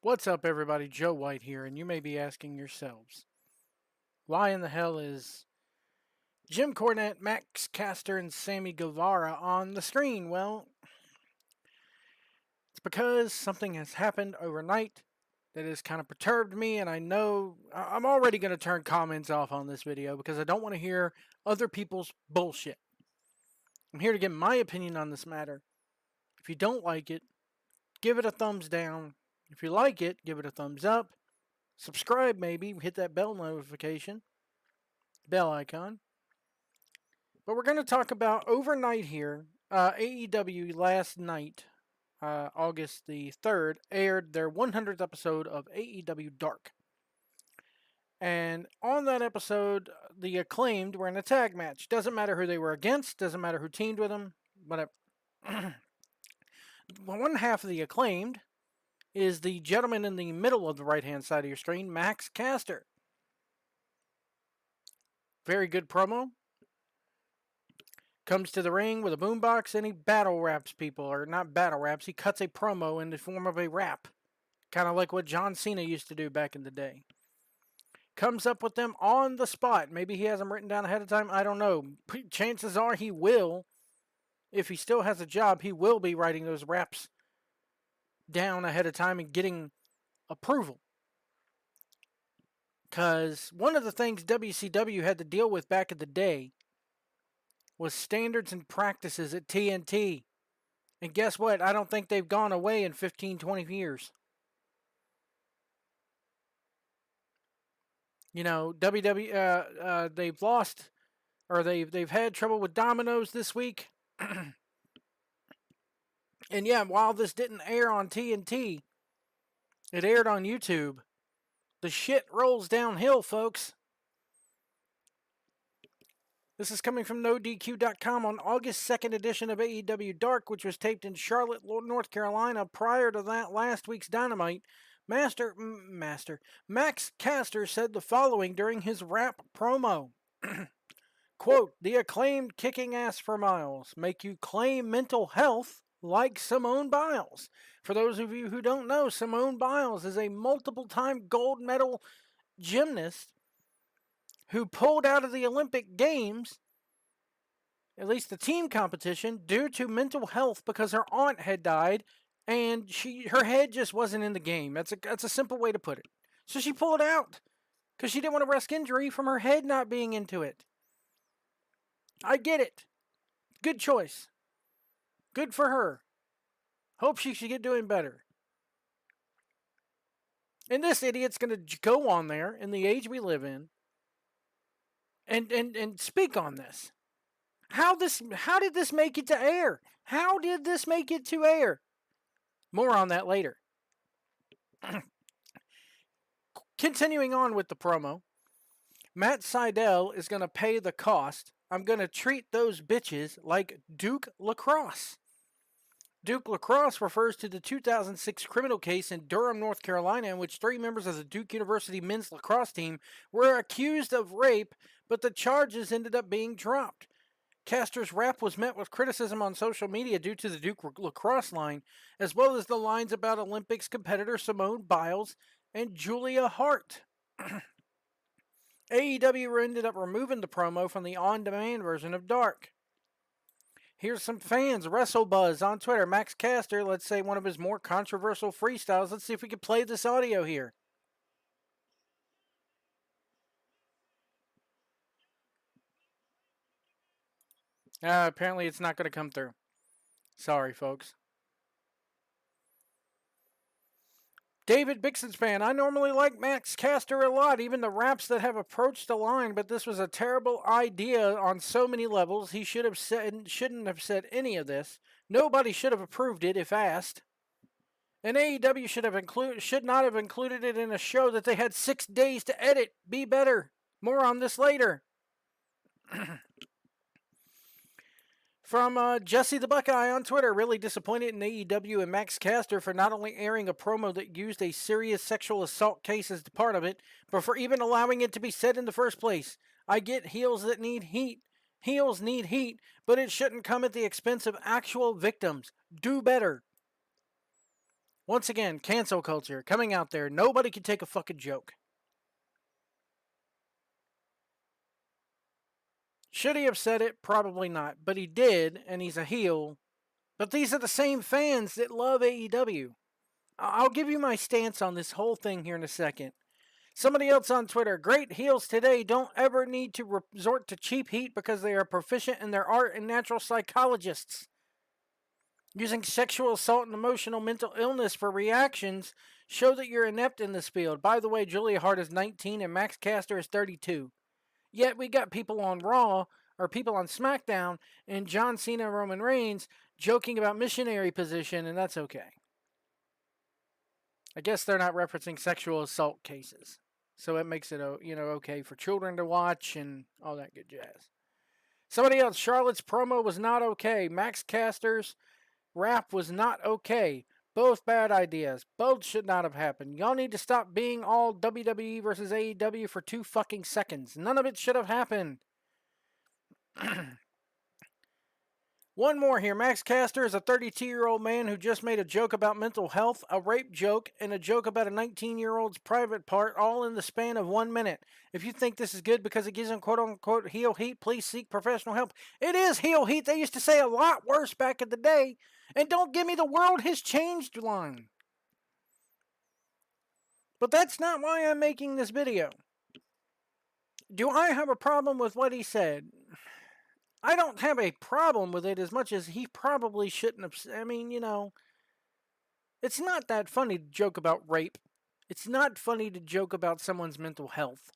What's up, everybody? Joe White here, and you may be asking yourselves, why in the hell is Jim Cornette, Max Caster, and Sammy Guevara on the screen? Well, it's because something has happened overnight that has kind of perturbed me, and I know I'm already going to turn comments off on this video because I don't want to hear other people's bullshit. I'm here to give my opinion on this matter. If you don't like it, give it a thumbs down. If you like it, give it a thumbs up. Subscribe, maybe. Hit that bell notification. Bell icon. But we're going to talk about overnight here. AEW last night, August the 3rd, aired their 100th episode of AEW Dark. And on that episode, the Acclaimed were in a tag match. Doesn't matter who they were against, doesn't matter who teamed with them, whatever. One half of the Acclaimed is the gentleman in the middle of the right-hand side of your screen, Max Caster. Very good promo. Comes to the ring with a boombox and he battle raps people, or not battle raps, he cuts a promo in the form of a rap. Kind of like what John Cena used to do back in the day. Comes up with them on the spot. Maybe he has them written down ahead of time, I don't know. Chances are he will. If he still has a job, he will be writing those raps down ahead of time and getting approval. Because one of the things WCW had to deal with back in the day was standards and practices at TNT. And guess what? I don't think they've gone away in 15, 20 years. You know, they've lost, or they've had trouble with Domino's this week. And yeah, while this didn't air on TNT, it aired on YouTube. The shit rolls downhill, folks. This is coming from NoDQ.com on August 2nd edition of AEW Dark, which was taped in Charlotte, North Carolina. Prior to that last week's Dynamite, Max Caster said the following during his rap promo. Quote, "The Acclaimed kicking ass for miles make you claim mental health like Simone Biles." For those of you who don't know, Simone Biles is a multiple-time gold medal gymnast who pulled out of the Olympic Games, at least the team competition, due to mental health because her aunt had died and her head just wasn't in the game. That's a simple way to put it. So she pulled out because she didn't want to risk injury from her head not being into it. I get it. Good choice. Good for her. Hope she should get doing better. And this idiot's going to go on there in the age we live in and speak on this. How did this make it to air? How did this make it to air? More on that later. Continuing on with the promo, Matt Sydal is going to pay the cost. I'm going to treat those bitches like Duke Lacrosse. Duke Lacrosse refers to the 2006 criminal case in Durham, North Carolina, in which 3 members of the Duke University men's lacrosse team were accused of rape, but the charges ended up being dropped. Caster's rap was met with criticism on social media due to the Duke Lacrosse line, as well as the lines about Olympics competitor Simone Biles and Julia Hart. AEW ended up removing the promo from the on-demand version of Dark. Here's some fans. WrestleBuzz on Twitter. Max Caster, let's say one of his more controversial freestyles. Let's see if we can play this audio here. Apparently it's not going to come through. Sorry, folks. David Bixenspan, I normally like Max Caster a lot, even the raps that have approached the line, but this was a terrible idea on so many levels. He shouldn't have said any of this. Nobody should have approved it if asked. And AEW should not have included it in a show that they had 6 days to edit. Be better. More on this later. From Jesse the Buckeye on Twitter, really disappointed in AEW and Max Caster for not only airing a promo that used a serious sexual assault case as part of it, but for even allowing it to be said in the first place. I get heels that need heat. Heels need heat, but it shouldn't come at the expense of actual victims. Do better. Once again, cancel culture coming out there. Nobody can take a fucking joke. Should he have said it? Probably not. But he did, and he's a heel. But these are the same fans that love AEW. I'll give you my stance on this whole thing here in a second. Somebody else on Twitter, great heels today don't ever need to resort to cheap heat because they are proficient in their art and natural psychologists. Using sexual assault and emotional mental illness for reactions show that you're inept in this field. By the way, Julia Hart is 19 and Max Caster is 32. Yet we got people on Raw, or people on SmackDown, and John Cena and Roman Reigns joking about missionary position, and that's okay. I guess they're not referencing sexual assault cases. So it makes it, okay for children to watch and all that good jazz. Somebody else, Charlotte's promo was not okay. Max Caster's rap was not okay. Both bad ideas. Both should not have happened. Y'all need to stop being all WWE versus AEW for 2 fucking seconds. None of it should have happened. One more here. Max Caster is a 32-year-old man who just made a joke about mental health, a rape joke, and a joke about a 19-year-old's private part, all in the span of 1 minute. If you think this is good because it gives him quote-unquote heel heat, please seek professional help. It is heel heat. They used to say a lot worse back in the day. And don't give me the world has changed line. But that's not why I'm making this video. Do I have a problem with what he said? I don't have a problem with it as much as he probably shouldn't have. I mean, it's not that funny to joke about rape. It's not funny to joke about someone's mental health.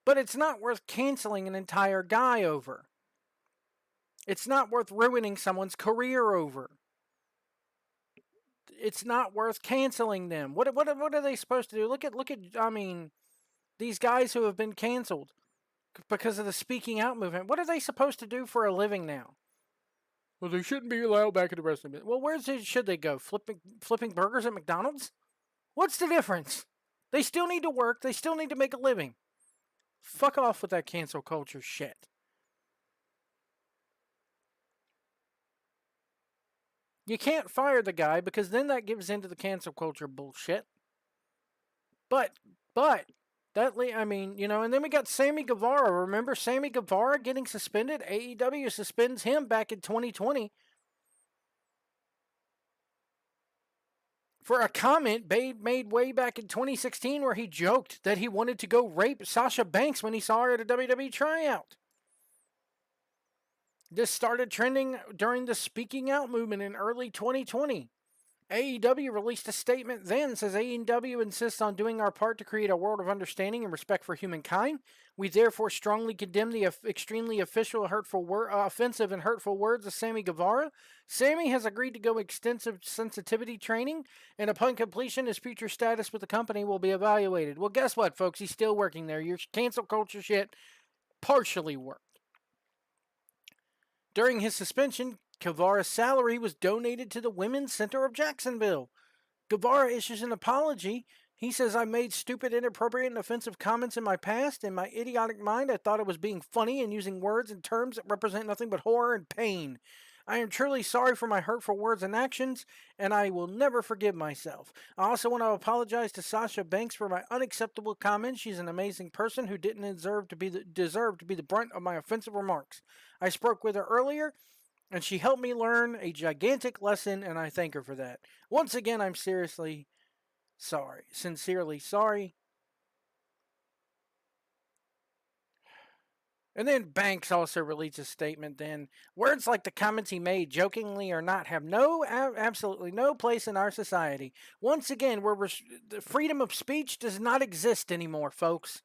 But it's not worth canceling an entire guy over. It's not worth ruining someone's career over. It's not worth canceling them. What are they supposed to do? Look at these guys who have been canceled because of the speaking out movement. What are they supposed to do for a living now? Well, they shouldn't be allowed back in the wrestling business. Well, should they go? Flipping burgers at McDonald's? What's the difference? They still need to work. They still need to make a living. Fuck off with that cancel culture shit. You can't fire the guy because then that gives into the cancel culture bullshit. But and then we got Sammy Guevara. Remember Sammy Guevara getting suspended? AEW suspends him back in 2020 for a comment made way back in 2016 where he joked that he wanted to go rape Sasha Banks when he saw her at a WWE tryout. This started trending during the speaking out movement in early 2020. AEW released a statement then, says AEW insists on doing our part to create a world of understanding and respect for humankind. We therefore strongly condemn the extremely offensive and hurtful words of Sammy Guevara. Sammy has agreed to go extensive sensitivity training, and upon completion, his future status with the company will be evaluated. Well, guess what, folks? He's still working there. Your cancel culture shit partially worked. During his suspension, Guevara's salary was donated to the Women's Center of Jacksonville. Guevara issues an apology. He says, I made stupid, inappropriate, and offensive comments in my past. In my idiotic mind, I thought I was being funny and using words and terms that represent nothing but horror and pain. I am truly sorry for my hurtful words and actions, and I will never forgive myself. I also want to apologize to Sasha Banks for my unacceptable comments. She's an amazing person who didn't deserve to be the brunt of my offensive remarks. I spoke with her earlier, and she helped me learn a gigantic lesson, and I thank her for that. Once again, I'm sincerely sorry. And then Banks also released a statement then. Words like the comments he made, jokingly or not, have absolutely no place in our society. Once again, the freedom of speech does not exist anymore, folks.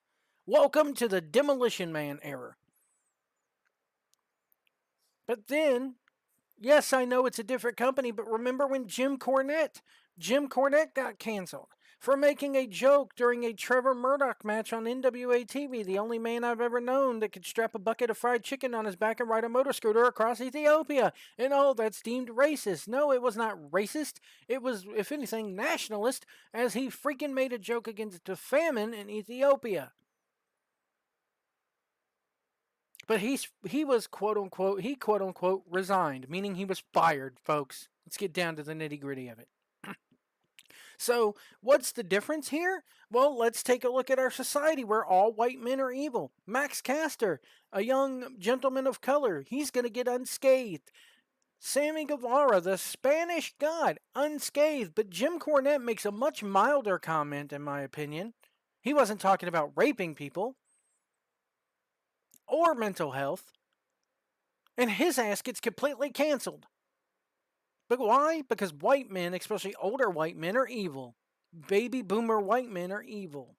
Welcome to the Demolition Man era. But then, yes, I know it's a different company, but remember when Jim Cornette got canceled for making a joke during a Trevor Murdoch match on NWA TV, the only man I've ever known that could strap a bucket of fried chicken on his back and ride a motor scooter across Ethiopia. And that's deemed racist. No, it was not racist. It was, if anything, nationalist, as he freaking made a joke against the famine in Ethiopia. But he was quote unquote resigned, meaning he was fired, folks. Let's get down to the nitty gritty of it. So, what's the difference here? Well, let's take a look at our society where all white men are evil. Max Caster, a young gentleman of color, he's going to get unscathed. Sammy Guevara, the Spanish god, unscathed. But Jim Cornette makes a much milder comment, in my opinion. He wasn't talking about raping people or mental health, and his ass gets completely canceled. But why? Because white men, especially older white men, are evil. Baby boomer white men are evil.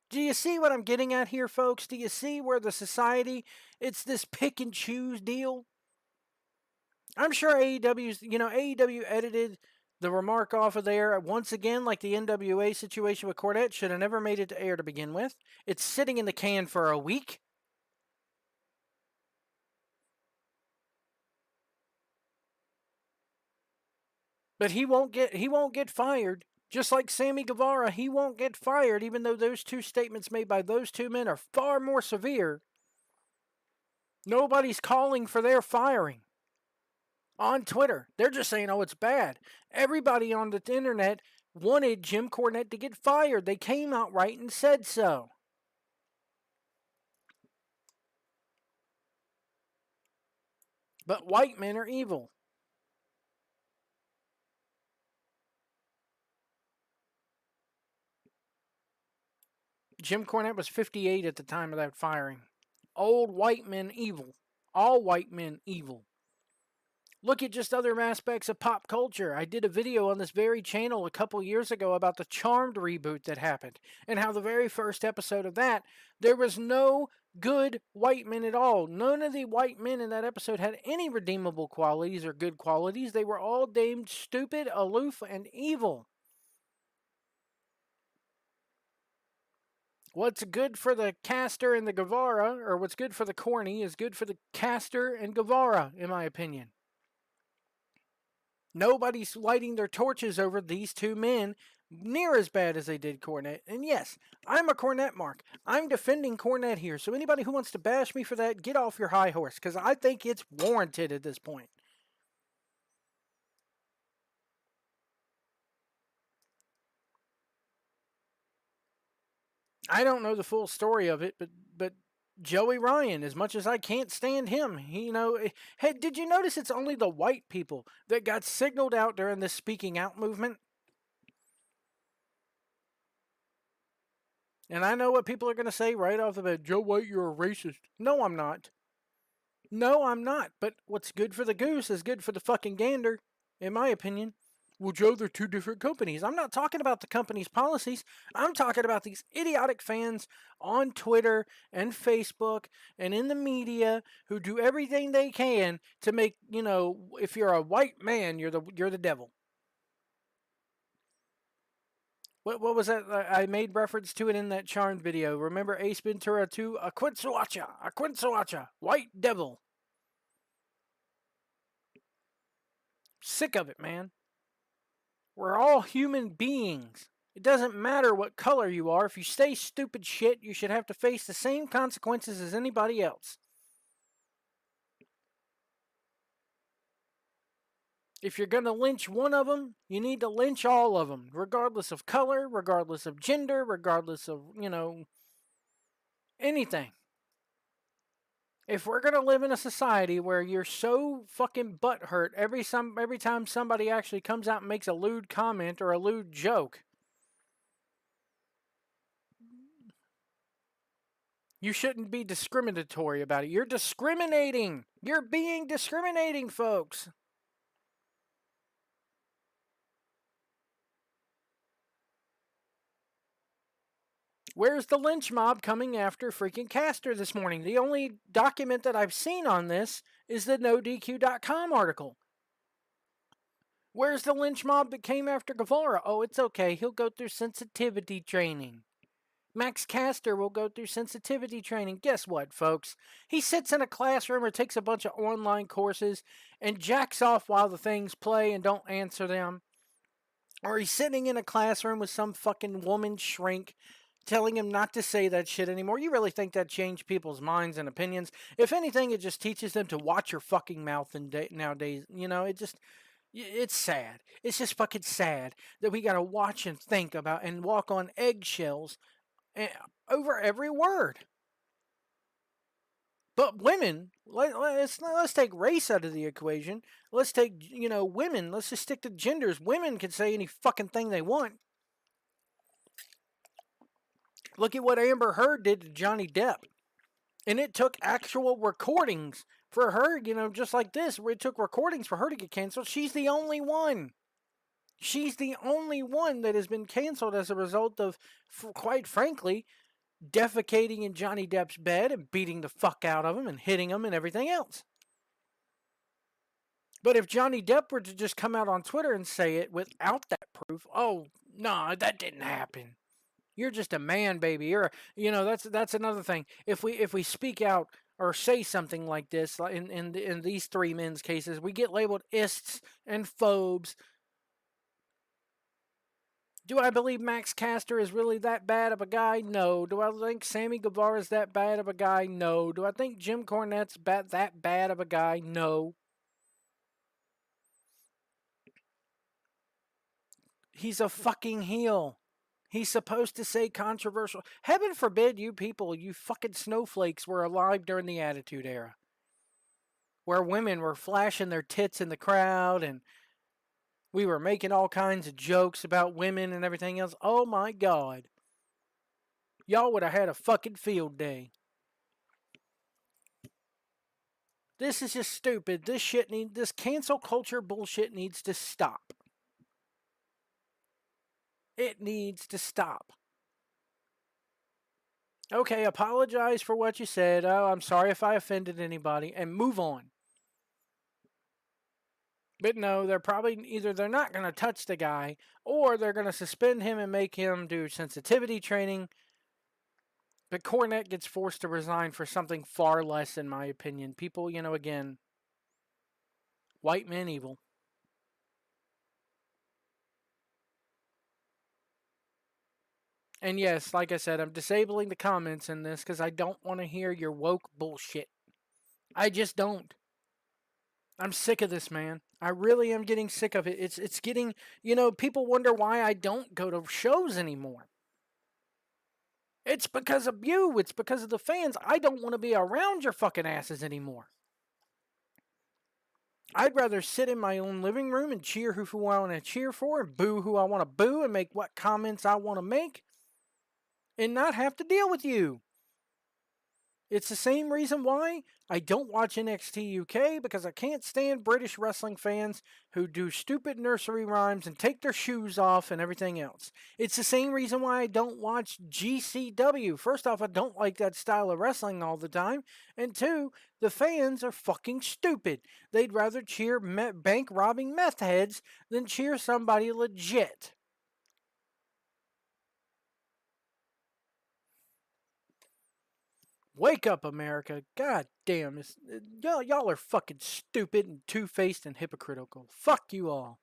Do you see what I'm getting at here, folks? Do you see where the society, it's this pick and choose deal? I'm sure AEW edited the remark off of there. Once again, like the NWA situation with Cornette, should have never made it to air to begin with. It's sitting in the can for a week. But he won't get fired. Just like Sammy Guevara, he won't get fired, even though those two statements made by those two men are far more severe. Nobody's calling for their firing. On Twitter, they're just saying, oh, it's bad. Everybody on the internet wanted Jim Cornette to get fired. They came out right and said so. But white men are evil. Jim Cornette was 58 at the time of that firing. Old white men evil. All white men evil. Look at just other aspects of pop culture. I did a video on this very channel a couple years ago about the Charmed reboot that happened, and how the very first episode of that, there was no good white men at all. None of the white men in that episode had any redeemable qualities or good qualities. They were all deemed stupid, aloof, and evil. What's good for the Caster and the Guevara, or what's good for the corny, is good for the Caster and Guevara, in my opinion. Nobody's lighting their torches over these two men near as bad as they did Cornette. And yes, I'm a Cornette mark. I'm defending Cornette here. So anybody who wants to bash me for that, get off your high horse, because I think it's warranted at this point. I don't know the full story of it, but Joey Ryan, as much as I can't stand him, hey, did you notice it's only the white people that got signaled out during this speaking out movement? And I know what people are going to say right off the bat. Joe White, you're a racist. No, I'm not. No, I'm not. But what's good for the goose is good for the fucking gander, in my opinion. Well, Joe, they're two different companies. I'm not talking about the company's policies. I'm talking about these idiotic fans on Twitter and Facebook and in the media who do everything they can to make, if you're a white man, you're the devil. What was that? I made reference to it in that Charmed video. Remember Ace Ventura 2? A Quinceañera, white devil. Sick of it, man. We're all human beings. It doesn't matter what color you are. If you say stupid shit, you should have to face the same consequences as anybody else. If you're going to lynch one of them, you need to lynch all of them, regardless of color, regardless of gender, regardless of, anything. If we're going to live in a society where you're so fucking butthurt every time somebody actually comes out and makes a lewd comment or a lewd joke, you shouldn't be discriminatory about it. You're discriminating. You're being discriminating, folks. Where's the lynch mob coming after freaking Caster this morning? The only document that I've seen on this is the NoDQ.com article. Where's the lynch mob that came after Guevara? Oh, it's okay. He'll go through sensitivity training. Max Caster will go through sensitivity training. Guess what, folks? He sits in a classroom or takes a bunch of online courses and jacks off while the things play and don't answer them. Or he's sitting in a classroom with some fucking woman shrink telling him not to say that shit anymore. You really think that changed people's minds and opinions? If anything, it just teaches them to watch your fucking mouth nowadays. It's sad. It's just fucking sad that we gotta watch and think about and walk on eggshells over every word. But women, let's take race out of the equation. Let's take women. Let's just stick to genders. Women can say any fucking thing they want. Look at what Amber Heard did to Johnny Depp, and it took actual recordings for her. Just like this, where it took recordings for her to get canceled. She's the only one. She's the only one that has been canceled as a result of, quite frankly, defecating in Johnny Depp's bed and beating the fuck out of him and hitting him and everything else. But if Johnny Depp were to just come out on Twitter and say it without that proof, oh, no, that didn't happen. You're just a man, baby. That's another thing. If we speak out or say something like this in these three men's cases, we get labeled ists and phobes. Do I believe Max Caster is really that bad of a guy? No. Do I think Sammy Guevara is that bad of a guy? No. Do I think Jim Cornette's that bad of a guy? No. He's a fucking heel. He's supposed to say controversial. Heaven forbid you people, you fucking snowflakes, were alive during the Attitude Era, where women were flashing their tits in the crowd and we were making all kinds of jokes about women and everything else. Oh my God. Y'all would have had a fucking field day. This is just stupid. This cancel culture bullshit needs to stop. It needs to stop. Okay, apologize for what you said. Oh, I'm sorry if I offended anybody, and move on. But no, they're not going to touch the guy, or they're going to suspend him and make him do sensitivity training. But Cornette gets forced to resign for something far less, in my opinion. People, again, white men evil. And yes, like I said, I'm disabling the comments in this because I don't want to hear your woke bullshit. I just don't. I'm sick of this, man. I really am getting sick of it. It's getting, people wonder why I don't go to shows anymore. It's because of you. It's because of the fans. I don't want to be around your fucking asses anymore. I'd rather sit in my own living room and cheer who I want to cheer for and boo who I want to boo and make what comments I want to make and not have to deal with you. It's the same reason why I don't watch NXT UK, because I can't stand British wrestling fans who do stupid nursery rhymes and take their shoes off and everything else. It's the same reason why I don't watch GCW. First off, I don't like that style of wrestling all the time. And two, the fans are fucking stupid. They'd rather cheer bank robbing meth heads than cheer somebody legit. Wake up, America. God damn. Y'all are fucking stupid and two-faced and hypocritical. Fuck you all.